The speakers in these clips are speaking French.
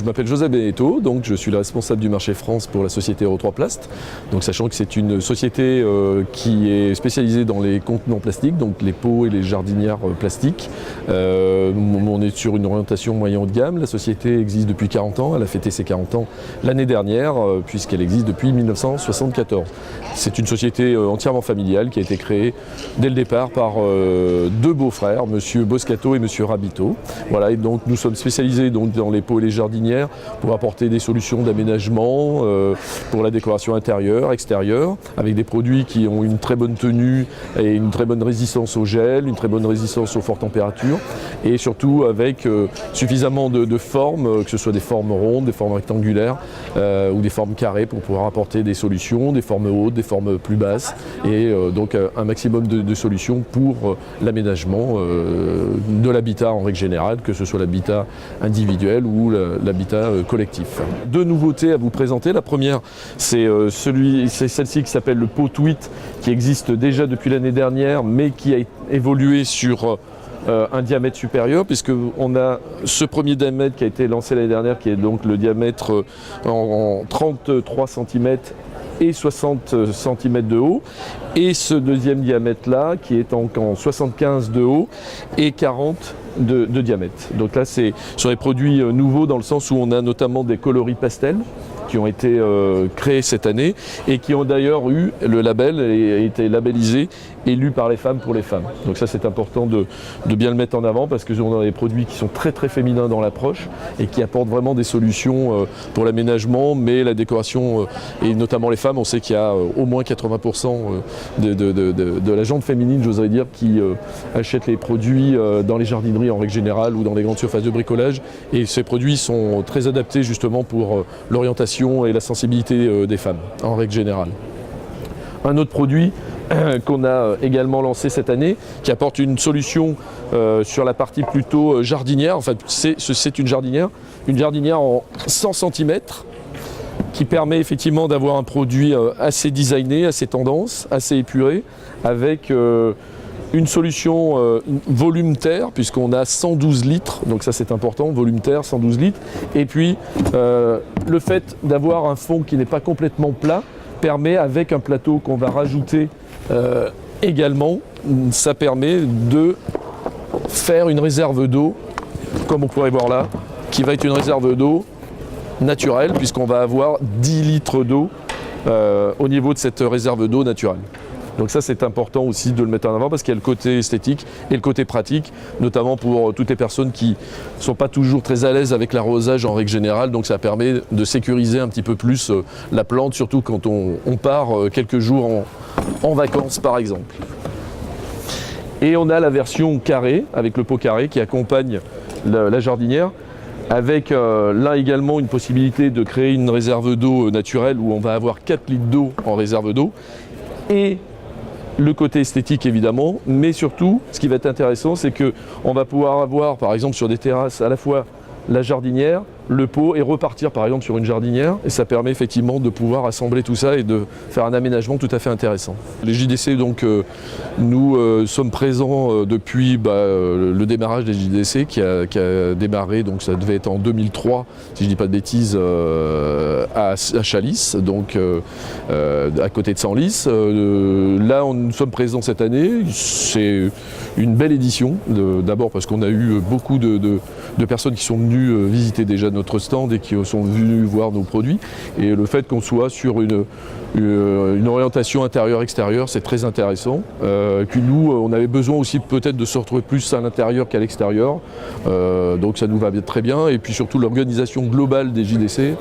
m'appelle José Benedetto, donc je suis le responsable du marché France pour la société Euro 3 Plast. Donc sachant que c'est une société qui est spécialisée dans les contenants plastiques, donc les pots et les jardinières plastiques. On est sur une orientation moyen haut de gamme. La société existe depuis 40 ans, elle a fêté ses 40 ans l'année dernière puisqu'elle existe depuis 1974. C'est une société entièrement familiale qui a été créée dès le départ par deux beaux-frères, monsieur Boscato et monsieur Rabito. Voilà, et donc nous sommes spécialisés donc dans les pots et les jardinières pour apporter des solutions d'aménagement pour la décoration intérieure, extérieure, avec des produits qui ont une très bonne tenue et une très bonne résistance au gel, une très bonne résistance aux fortes températures et surtout avec suffisamment de formes, que ce soit des formes rondes, des formes rectangulaires ou des formes carrées pour pouvoir apporter des solutions, des formes hautes, des formes plus basses et donc un maximum de solutions pour l'aménagement de l'habitat en règle générale, que ce soit l'habitat individuel ou l'habitat collectif. Deux nouveautés à vous présenter. La première, c'est celle-ci qui s'appelle le pot Tweet, qui existe déjà depuis l'année dernière, mais qui a évolué sur un diamètre supérieur, puisqu'on a ce premier diamètre qui a été lancé l'année dernière, qui est donc le diamètre en 33 cm et 60 cm de haut, et ce deuxième diamètre là qui est en 75 de haut et 40 de diamètre. Donc là c'est sur les produits nouveaux dans le sens où on a notamment des coloris pastels qui ont été créés cette année et qui ont d'ailleurs eu le label et été labellisés, élus par les femmes pour les femmes. Donc ça c'est important de bien le mettre en avant parce que on a des produits qui sont très très féminins dans l'approche et qui apportent vraiment des solutions pour l'aménagement, mais la décoration et notamment les femmes, on sait qu'il y a au moins 80% de la gente féminine, j'oserais dire, qui achètent les produits dans les jardineries en règle générale ou dans les grandes surfaces de bricolage, et ces produits sont très adaptés justement pour l'orientation et la sensibilité des femmes en règle générale. Un autre produit qu'on a également lancé cette année, qui apporte une solution sur la partie plutôt jardinière. En fait, c'est une jardinière en 100 cm qui permet effectivement d'avoir un produit assez designé, assez tendance, assez épuré, avec une solution volume terre, puisqu'on a 112 litres, donc ça c'est important, volume terre, 112 litres. Et puis le fait d'avoir un fond qui n'est pas complètement plat permet, avec un plateau qu'on va rajouter également, ça permet de faire une réserve d'eau, comme on pourrait voir là, qui va être une réserve d'eau naturelle, puisqu'on va avoir 10 litres d'eau au niveau de cette réserve d'eau naturelle. Donc ça c'est important aussi de le mettre en avant parce qu'il y a le côté esthétique et le côté pratique, notamment pour toutes les personnes qui ne sont pas toujours très à l'aise avec l'arrosage en règle générale. Donc ça permet de sécuriser un petit peu plus la plante, surtout quand on part quelques jours en vacances par exemple. Et on a la version carrée, avec le pot carré qui accompagne la jardinière, avec là également une possibilité de créer une réserve d'eau naturelle où on va avoir 4 litres d'eau en réserve d'eau. Et le côté esthétique évidemment, mais surtout ce qui va être intéressant, c'est qu'on va pouvoir avoir par exemple sur des terrasses à la fois la jardinière, le pot et repartir par exemple sur une jardinière, et ça permet effectivement de pouvoir assembler tout ça et de faire un aménagement tout à fait intéressant. Les JDC, donc nous sommes présents depuis le démarrage des JDC qui a démarré, donc ça devait être en 2003 si je ne dis pas de bêtises, à Chalice, donc à côté de Senlis. Là nous sommes présents cette année, c'est une belle édition, d'abord parce qu'on a eu beaucoup de personnes qui sont venues visiter déjà notre stand et qui sont venus voir nos produits, et le fait qu'on soit sur une orientation intérieure-extérieure, c'est très intéressant. Puis nous, on avait besoin aussi peut-être de se retrouver plus à l'intérieur qu'à l'extérieur, donc ça nous va très bien, et puis surtout l'organisation globale des JDC,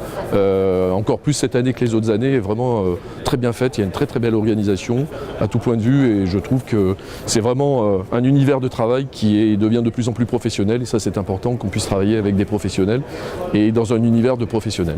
encore plus cette année que les autres années, est vraiment très bien faite. Il y a une très très belle organisation à tout point de vue, et je trouve que c'est vraiment un univers de travail qui devient de plus en plus professionnel, et ça c'est important qu'on puisse travailler avec des professionnels et dans un univers de professionnels.